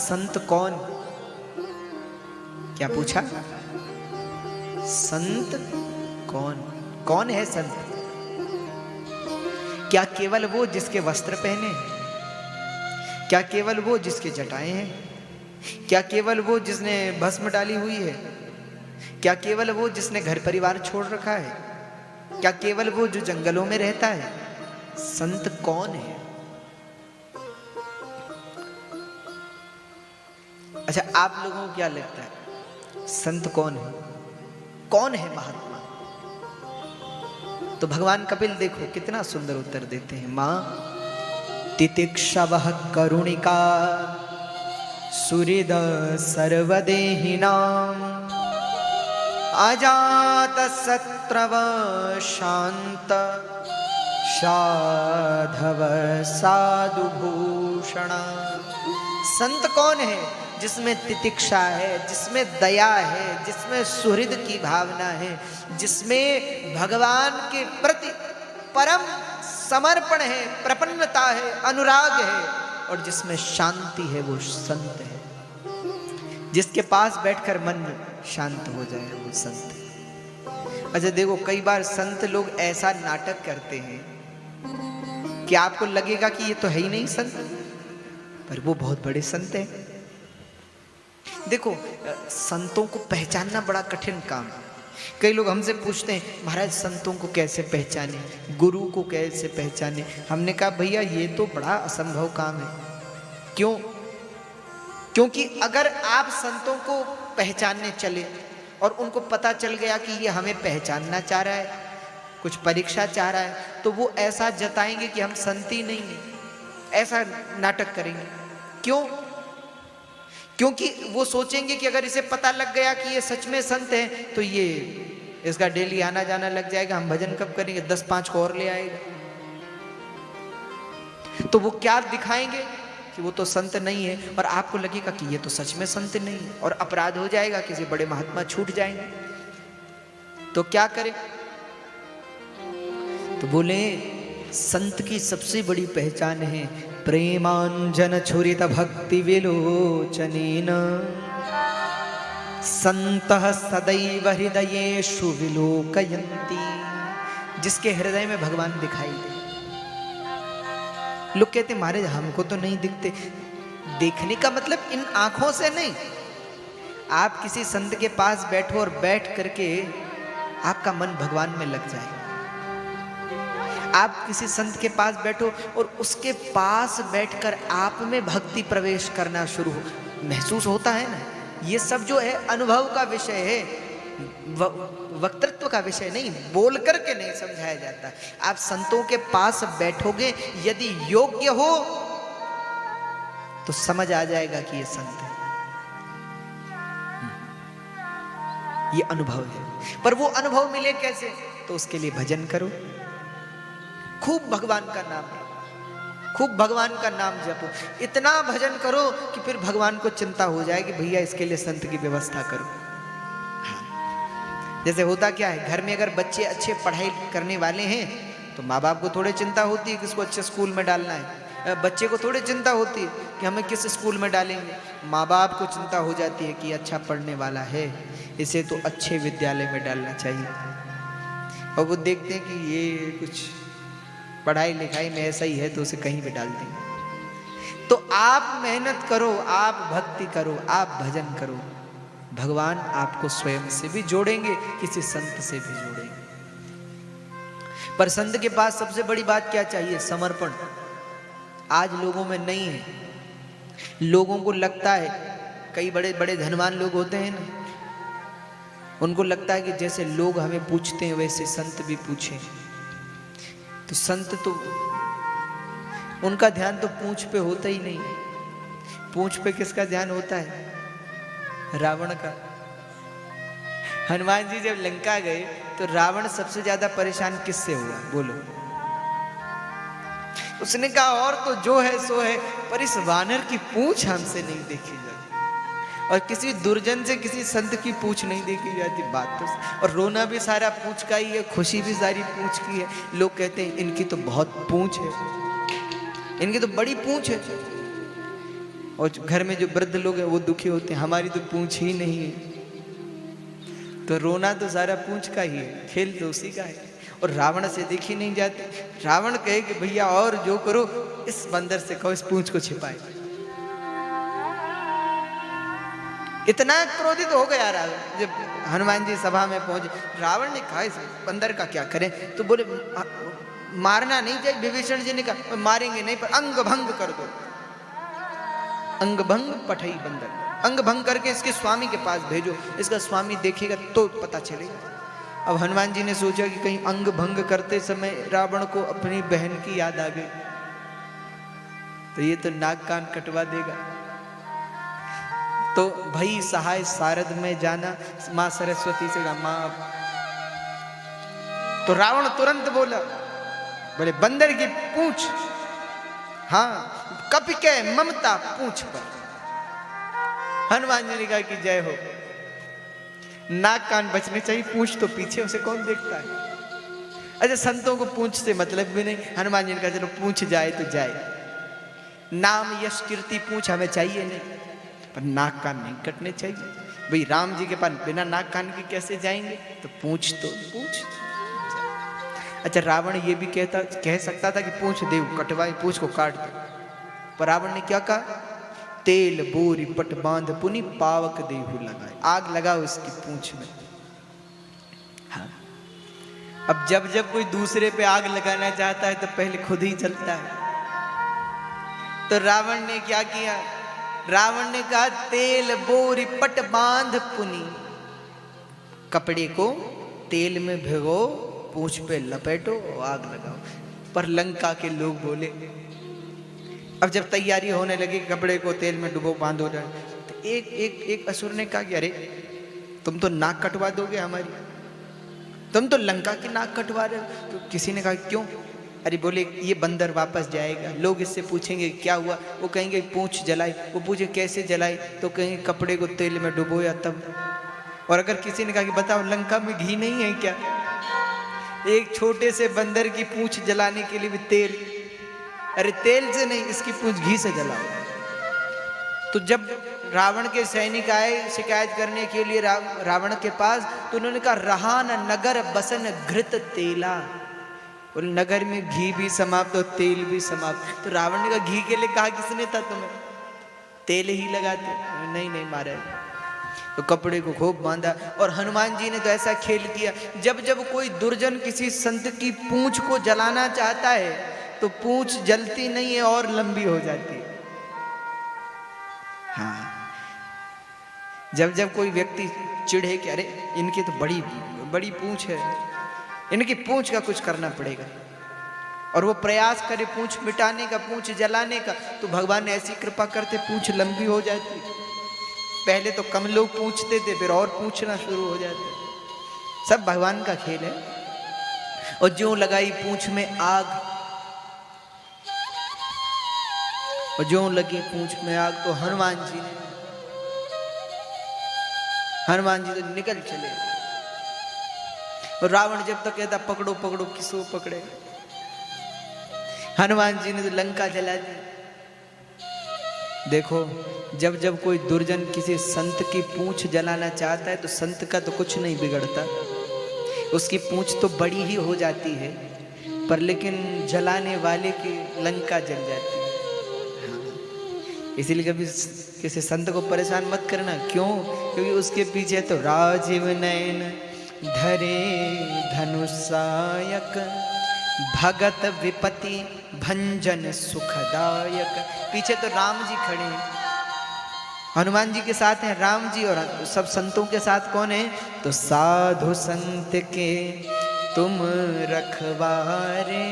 संत कौन? क्या पूछा? संत कौन? कौन है संत? क्या केवल वो जिसके वस्त्र पहने? क्या केवल वो जिसके जटाएं हैं? क्या केवल वो जिसने भस्म डाली हुई है? क्या केवल वो जिसने घर परिवार छोड़ रखा है? क्या केवल वो जो जंगलों में रहता है? संत कौन है? अच्छा, आप लोगों को क्या लगता है संत कौन है? कौन है महात्मा? तो भगवान कपिल देखो कितना सुंदर उत्तर देते हैं। मां तितिक्षवः करुणिका सुहृद सर्वदेहिनां अजात शत्रव शांत साधव साधुभूषण। संत कौन है? जिसमें तितिक्षा है, जिसमें दया है, जिसमें सुहृद की भावना है, जिसमें भगवान के प्रति परम समर्पण है, प्रपन्नता है, अनुराग है, और जिसमें शांति है, वो संत है। जिसके पास बैठकर मन शांत हो जाए, वो संत है। अच्छा देखो, कई बार संत लोग ऐसा नाटक करते हैं कि आपको लगेगा कि ये तो है ही नहीं संत, पर वो बहुत बड़े संत हैं। देखो, संतों को पहचानना बड़ा कठिन काम है। कई लोग हमसे पूछते हैं महाराज संतों को कैसे पहचाने, गुरु को कैसे पहचाने? हमने कहा भैया ये तो बड़ा असंभव काम है। क्यों? क्योंकि अगर आप संतों को पहचानने चले और उनको पता चल गया कि ये हमें पहचानना चाह रहा है, कुछ परीक्षा चाह रहा है, तो वो ऐसा जताएंगे कि हम संत ही नहीं हैं, ऐसा नाटक करेंगे। क्यों? क्योंकि वो सोचेंगे कि अगर इसे पता लग गया कि ये सच में संत है तो ये इसका डेली आना जाना लग जाएगा, हम भजन कब करेंगे, 10-5 को और ले आएगा। तो वो क्या दिखाएंगे कि वो तो संत नहीं है, और आपको लगेगा कि ये तो सच में संत नहीं है, और अपराध हो जाएगा, किसी बड़े महात्मा छूट जाएंगे। तो क्या करें? तो बोले संत की सबसे बड़ी पहचान है प्रेमांजन छुरित भक्ति विलोचनेन संतः सदैव हृदयेषु विलोकयन्ति। जिसके हृदय में भगवान दिखाई दे। लोग कहते महाराज हमको तो नहीं दिखते। देखने का मतलब इन आंखों से नहीं। आप किसी संत के पास बैठो और बैठ करके आपका मन भगवान में लग जाए। आप किसी संत के पास बैठो और उसके पास बैठकर आप में भक्ति प्रवेश करना शुरू हो, महसूस होता है ना। ये सब जो है अनुभव का विषय है, वक्तृत्व का विषय नहीं, बोल करके नहीं समझाया जाता। आप संतों के पास बैठोगे, यदि योग्य हो तो समझ आ जाएगा कि ये संत है। ये अनुभव है। पर वो अनुभव मिले कैसे? तो उसके लिए भजन करो, खूब भगवान का नाम, खूब भगवान का नाम जपो, इतना भजन करो कि फिर भगवान को चिंता हो जाए कि भैया इसके लिए संत की व्यवस्था करो। जैसे होता क्या है, घर में अगर बच्चे अच्छे पढ़ाई करने वाले हैं तो माँ बाप को थोड़ी चिंता होती है कि इसको अच्छे स्कूल में डालना है। बच्चे को थोड़ी चिंता होती है कि हमें किस स्कूल में डालेंगे। माँ बाप को चिंता हो जाती है कि अच्छा पढ़ने वाला है, इसे तो अच्छे विद्यालय में डालना चाहिए। और वो देखते हैं कि ये कुछ पढ़ाई लिखाई में ऐसा ही है तो उसे कहीं भी डाल देंगे। तो आप मेहनत करो, आप भक्ति करो, आप भजन करो, भगवान आपको स्वयं से भी जोड़ेंगे, किसी संत से भी जोड़ेंगे। पर संत के पास सबसे बड़ी बात क्या चाहिए? समर्पण। आज लोगों में नहीं है। लोगों को लगता है, कई बड़े बड़े धनवान लोग होते हैं ना, उनको लगता है कि जैसे लोग हमें पूछते हैं वैसे संत भी पूछें। तो संत तो उनका ध्यान तो पूंछ पे होता ही नहीं। पूंछ पे किसका ध्यान होता है? रावण का। हनुमान जी जब लंका गए तो रावण सबसे ज्यादा परेशान किससे हुआ? बोलो। उसने कहा और तो जो है सो है, पर इस वानर की पूंछ हमसे नहीं देखी जाती। और किसी दुर्जन से किसी संत की पूंछ नहीं देखी जाती। बात तो, और रोना भी सारा पूंछ का ही है, खुशी भी सारी पूंछ की है। लोग कहते हैं इनकी तो बहुत पूंछ है, इनकी तो बड़ी पूंछ है। और घर में जो वृद्ध लोग हैं वो दुखी होते हैं, हमारी तो पूंछ ही नहीं है। तो रोना तो सारा पूंछ का ही है, खेल तो उसी का है। और रावण से देखी नहीं जाती। रावण कहे कि भैया और जो करो, इस बंदर से कहो इस पूंछ को छिपाए। इतना क्रोधित हो गया रावण। जब हनुमान जी सभा में पहुंचे, रावण ने कहा इस बंदर का क्या करें? तो बोले मारना नहीं चाहिए। विभीषण जी ने कहा मारेंगे नहीं, पर अंग भंग कर दो। अंग भंग पठई बंदर, अंग भंग करके इसके स्वामी के पास भेजो, इसका स्वामी देखेगा तो पता चलेगा। अब हनुमान जी ने सोचा कि कहीं अंग भंग करते समय रावण को अपनी बहन की याद आ गई, तो ये तो नाक कान कटवा देगा। तो भई सहाय सारद में जाना, मां सरस्वती से कहा मां। तो रावण तुरंत बोला, बोले बंदर की पूंछ, हाँ कपि के ममता पूंछ पर। हनुमान जी ने कहा कि जय हो। नाक कान बचने चाहिए, पूंछ तो पीछे, उसे कौन देखता है। अच्छा, संतों को पूंछ से मतलब भी नहीं। हनुमान जी ने कहा चलो पूंछ जाए तो जाए, नाम यश कीर्ति पूंछ हमें चाहिए नहीं, पर नाक कान नहीं कटने चाहिए। भाई राम जी के पास बिना नाक कान के कैसे जाएंगे? तो पूंछ तो पूंछ। अच्छा, रावण ये भी कह सकता था कि पूंछ देव कटवाए, पूंछ को काट दो, पर रावण ने क्या कहा? तेल बोरी पट बांध पुनि पावक देहु लगाए, आग लगाओ इसकी पूंछ में। हाँ। अब जब जब कोई दूसरे पे आग लगाना चाहता है तो पहले खुद ही जलता है। तो रावण ने क्या किया? रावण ने कहा तेल बोरी पट बांध पुनि, कपड़े को तेल में भिगो, पूंछ पे लपेटो और आग लगाओ। पर लंका के लोग बोले, अब जब तैयारी होने लगी कपड़े को तेल में डुबो बांधो जाए, तो एक असुर ने कहा कि अरे तुम तो नाक कटवा दोगे हमारी, तुम तो लंका की नाक कटवा रहे हो। तो किसी ने कहा क्यों? अरे बोले ये बंदर वापस जाएगा, लोग इससे पूछेंगे क्या हुआ, वो कहेंगे पूंछ जलाई। वो पूछे कैसे जलाई, तो कहेंगे कपड़े को तेल में डुबोया तब। और अगर किसी ने कहा कि बताओ लंका में घी नहीं है क्या? एक छोटे से बंदर की पूंछ जलाने के लिए भी तेल, अरे तेल से नहीं, इसकी पूंछ घी से जलाओ। तो जब रावण के सैनिक आए शिकायत करने के लिए रावण के पास, तो उन्होंने कहा रहा न नगर बसन घृत तेला, बोले नगर में घी भी समाप्त और तेल भी समाप्त। तो रावण ने कहा घी के लिए कहा किसने था तुम्हें? तेल ही लगाते। नहीं नहीं मारा। तो कपड़े को खूब बांधा। और हनुमान जी ने तो ऐसा खेल किया, जब जब कोई दुर्जन किसी संत की पूंछ को जलाना चाहता है तो पूंछ जलती नहीं है और लंबी हो जाती है। हाँ, जब जब कोई व्यक्ति चिढ़े कि अरे इनकी तो बड़ी बड़ी पूंछ है, इनकी पूंछ का कुछ करना पड़ेगा, और वो प्रयास करे पूंछ मिटाने का, पूंछ जलाने का, तो भगवान ऐसी कृपा करते पूंछ लंबी हो जाती। पहले तो कम लोग पूछते थे, फिर और पूछना शुरू हो जाते। सब भगवान का खेल है। और ज्यों लगाई पूंछ में आग, और ज्यों लगी पूंछ में आग, तो हनुमान जी तो निकल चले। और रावण जब तक कहता पकड़ो पकड़ो, किसको पकड़े? हनुमान जी ने तो लंका जला दी। देखो, जब जब कोई दुर्जन किसी संत की पूंछ जलाना चाहता है तो संत का तो कुछ नहीं बिगड़ता, उसकी पूंछ तो बड़ी ही हो जाती है, पर लेकिन जलाने वाले की लंका जल जाती है। इसीलिए कभी किसी संत को परेशान मत करना। क्यों? क्योंकि उसके पीछे तो राजीव नयन धरे धनुषायक, भगत विपति भंजन सुखदायक। पीछे तो राम जी खड़े हैं, हनुमान जी के साथ हैं राम जी, और सब संतों के साथ कौन है? तो साधु संत के तुम रखवारे,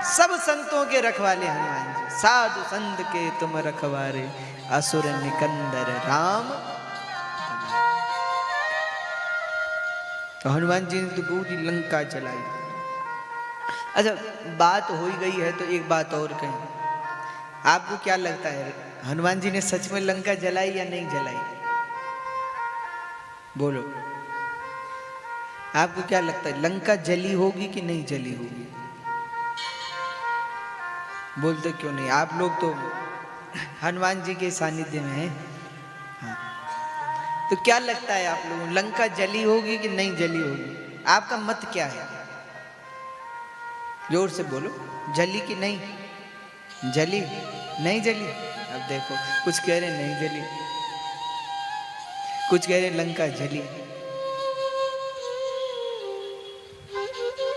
सब संतों के रखवाले हनुमान जी। साधु संत के तुम रखवारे, असुर निकंदर राम। तो हनुमान जी ने तो पूरी लंका जलाई। अच्छा, बात हो ही गई है तो एक बात और कहें। आपको क्या लगता है, हनुमान जी ने सच में लंका जलाई या नहीं जलाई? बोलो, आपको क्या लगता है, लंका जली होगी कि नहीं जली होगी? बोलते क्यों नहीं? आप लोग तो हनुमान जी के सानिध्य में है। हाँ। तो क्या लगता है आप लोगों, लंका जली होगी कि नहीं जली होगी? आपका मत क्या है? जोर से बोलो, जली कि नहीं जली? नहीं जली। अब देखो, कुछ कह रहे नहीं जली, कुछ कह रहे लंका जली।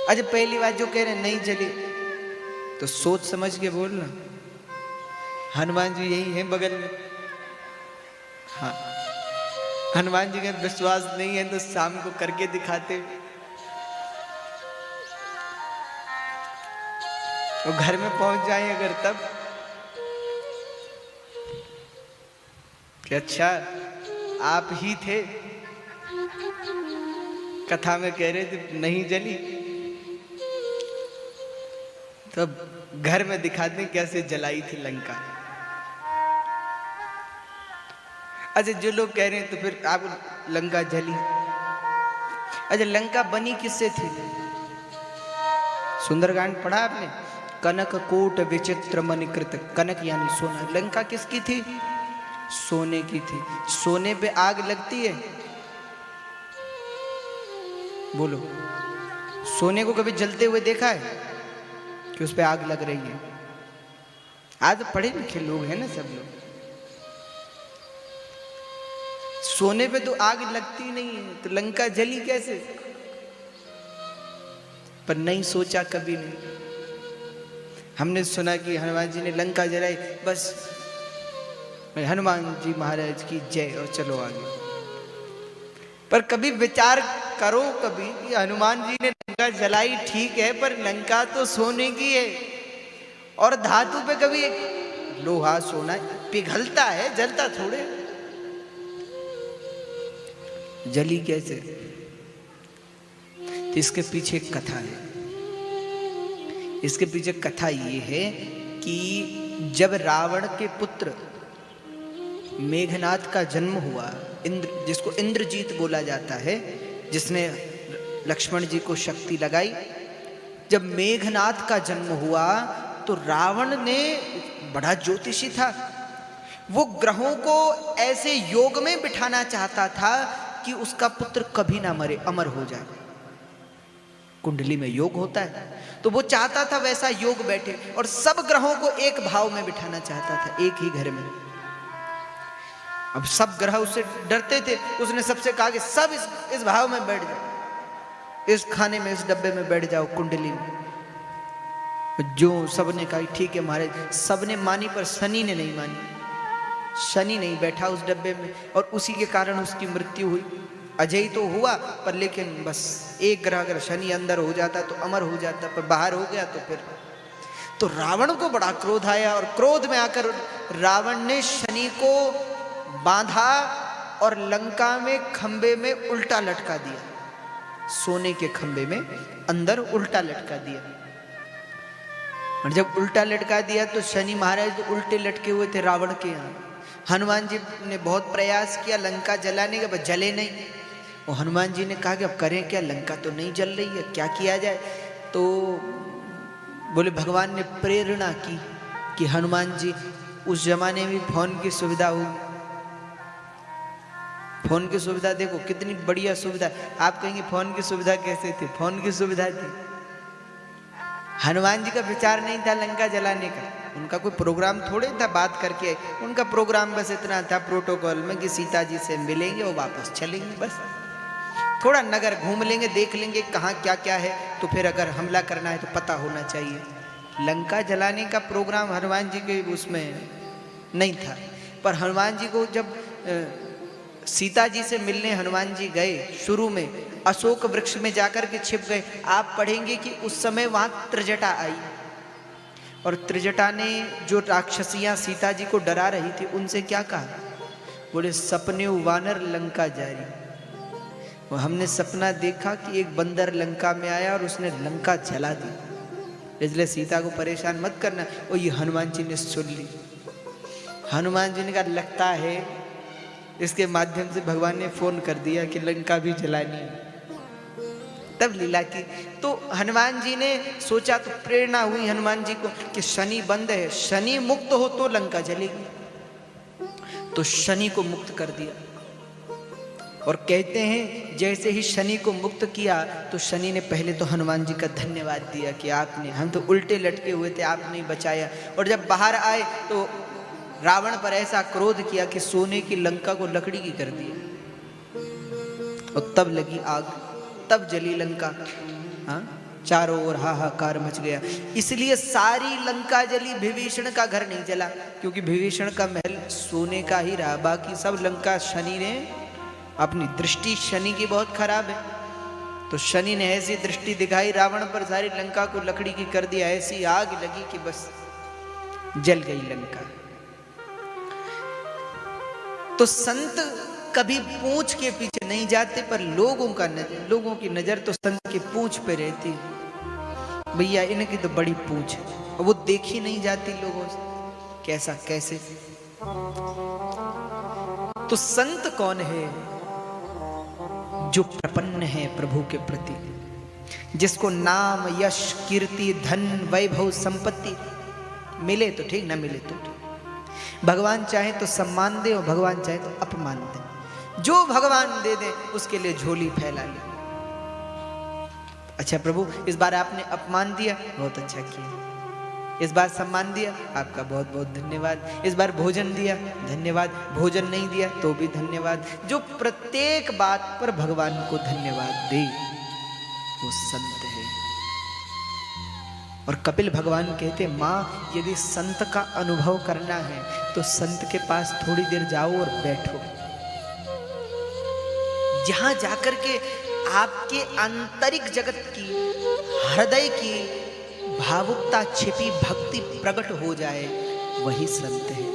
अच्छा, पहली बात जो कह रहे नहीं जली, तो सोच समझ के बोलना। हनुमान जी यही है बगल में। हाँ, हनुमान जी का विश्वास नहीं है तो शाम को करके दिखाते। वो घर में पहुंच जाए अगर, तब कि अच्छा आप ही थे, कथा में कह रहे थे नहीं जली, तब घर में दिखाते कैसे जलाई थी लंका। अच्छा, जो लोग कह रहे हैं तो फिर आप लंका जली। अच्छा, लंका बनी किससे थी? सुंदरकांड पढ़ा आपने? कनक कोट विचित्र मणिकृत, कनक यानी सोना। लंका किसकी थी? सोने की थी। सोने पे आग लगती है? बोलो, सोने को कभी जलते हुए देखा है कि उस पे आग लग रही है? आज पढ़े लिखे लोग हैं ना सब लोग। सोने पे तो आग लगती नहीं है, तो लंका जली कैसे? पर नहीं सोचा कभी नहीं। हमने सुना कि हनुमान जी ने लंका जलाई, बस हनुमान जी महाराज की जय और चलो आगे। पर कभी विचार करो कभी कि हनुमान जी ने लंका जलाई ठीक है, पर लंका तो सोने की है, और धातु पे कभी लोहा सोना पिघलता है, जलता थोड़े। जली कैसे? तो इसके पीछे एक कथा है। इसके पीछे कथा ये है कि जब रावण के पुत्र मेघनाद का जन्म हुआ, इंद्र, जिसको इंद्रजीत बोला जाता है, जिसने लक्ष्मण जी को शक्ति लगाई, जब मेघनाद का जन्म हुआ तो रावण ने, बड़ा ज्योतिषी था, वो ग्रहों को ऐसे योग में बिठाना चाहता था कि उसका पुत्र कभी ना मरे, अमर हो जाए। कुंडली में योग होता है, तो वो चाहता था वैसा योग बैठे, और सब ग्रहों को एक भाव में बिठाना चाहता था, एक ही घर में। अब सब ग्रह उससे डरते थे। उसने सबसे कहा कि सब इस भाव में बैठ जाओ, इस खाने में, इस डब्बे में बैठ जाओ, कुंडली में। जो सबने कहा ठीक है महाराज, सबने मानी, पर शनि ने नहीं मानी। शनि नहीं बैठा उस डब्बे में, और उसी के कारण उसकी मृत्यु हुई। अजय तो हुआ, पर लेकिन बस एक ग्रह अगर शनि अंदर हो जाता तो अमर हो जाता, पर बाहर हो गया तो फिर। तो रावण को बड़ा क्रोध आया, और क्रोध में आकर रावण ने शनि को बांधा और लंका में खंबे में उल्टा लटका दिया। सोने के खंबे में अंदर उल्टा लटका दिया। और जब उल्टा लटका दिया तो शनि महाराज तो उल्टे लटके हुए थे रावण के यहाँ। हनुमान जी ने बहुत प्रयास किया लंका जलाने का, बस जले नहीं। और हनुमान जी ने कहा कि अब करें क्या, लंका तो नहीं जल रही है, क्या किया जाए? तो बोले भगवान ने प्रेरणा की कि हनुमान जी, उस जमाने में फोन की सुविधा होगी। फोन की सुविधा देखो कितनी बढ़िया सुविधा। आप कहेंगे फोन की सुविधा कैसे थी? फोन की सुविधा थी। हनुमान जी का विचार नहीं था लंका जलाने का, उनका कोई प्रोग्राम थोड़े था बात करके। उनका प्रोग्राम बस इतना था प्रोटोकॉल में कि सीता जी से मिलेंगे और वापस चलेंगे, बस थोड़ा नगर घूम लेंगे, देख लेंगे कहाँ क्या क्या है, तो फिर अगर हमला करना है तो पता होना चाहिए। लंका जलाने का प्रोग्राम हनुमान जी के उसमें नहीं था। पर हनुमान जी को जब सीता जी से मिलने हनुमान जी गए, शुरू में अशोक वृक्ष में जाकर के छिप गए। आप पढ़ेंगे कि उस समय वहां त्रिजटा आई, और त्रिजटा ने जो राक्षसियां सीता जी को डरा रही थी उनसे क्या कहा? बोले सपने वानर लंका जारी। वो हमने सपना देखा कि एक बंदर लंका में आया और उसने लंका जला दी, इसलिए सीता को परेशान मत करना। और ये हनुमान जी ने सुन ली। हनुमान जी ने कहा लगता है इसके माध्यम से भगवान ने फोन कर दिया कि लंका भी जलानी है। तब लीला की। तो हनुमान जी ने सोचा, तो प्रेरणा हुई हनुमान जी को कि शनि बंद है, शनि मुक्त हो तो लंका जलेगी। तो शनि को मुक्त कर दिया। और कहते हैं जैसे ही शनि को मुक्त किया तो शनि ने पहले तो हनुमान जी का धन्यवाद दिया कि आपने, हम तो उल्टे लटके हुए थे, आपने बचाया। और जब बाहर आए तो रावण पर ऐसा क्रोध किया कि सोने की लंका को लकड़ी की कर दिया। और तब लगी आग, तब जली लंका। हाँ, चारों ओर हाहाकार मच गया। इसलिए सारी लंका जली, विभीषण का घर नहीं जला, क्योंकि विभीषण का महल सोने का ही रहा। बाकी सब लंका शनि ने, अपनी दृष्टि शनि की बहुत खराब है, तो शनि ने ऐसी दृष्टि दिखाई रावण पर, सारी लंका को लकड़ी की कर दिया। ऐसी आग लगी कि बस जल गई लंका। तो संत कभी पूंछ के पीछे नहीं जाते, पर लोगों की नजर तो संत की पूंछ पे रहती है। भैया इनकी तो बड़ी पूंछ है, वो देखी नहीं जाती लोगों से, कैसा कैसे। तो संत कौन है? जो प्रपन्न है प्रभु के प्रति, जिसको नाम, यश, कीर्ति, धन, वैभव, संपत्ति मिले तो ठीक, ना मिले तो ठीक। भगवान चाहे तो सम्मान दे और भगवान चाहे तो अपमान दे। जो भगवान दे दे उसके लिए झोली फैला ले। अच्छा प्रभु, इस बार आपने अपमान दिया, बहुत अच्छा किया। इस बार सम्मान दिया, आपका बहुत बहुत धन्यवाद। इस बार भोजन दिया, धन्यवाद। भोजन नहीं दिया तो भी धन्यवाद। जो प्रत्येक बात पर भगवान को धन्यवाद दे वो संत है। और कपिल भगवान कहते, माँ यदि संत का अनुभव करना है तो संत के पास थोड़ी देर जाओ और बैठो। जहां जाकर के आपके आंतरिक जगत की, हृदय की भावुकता छिपी भक्ति प्रकट हो जाए, वही संत है।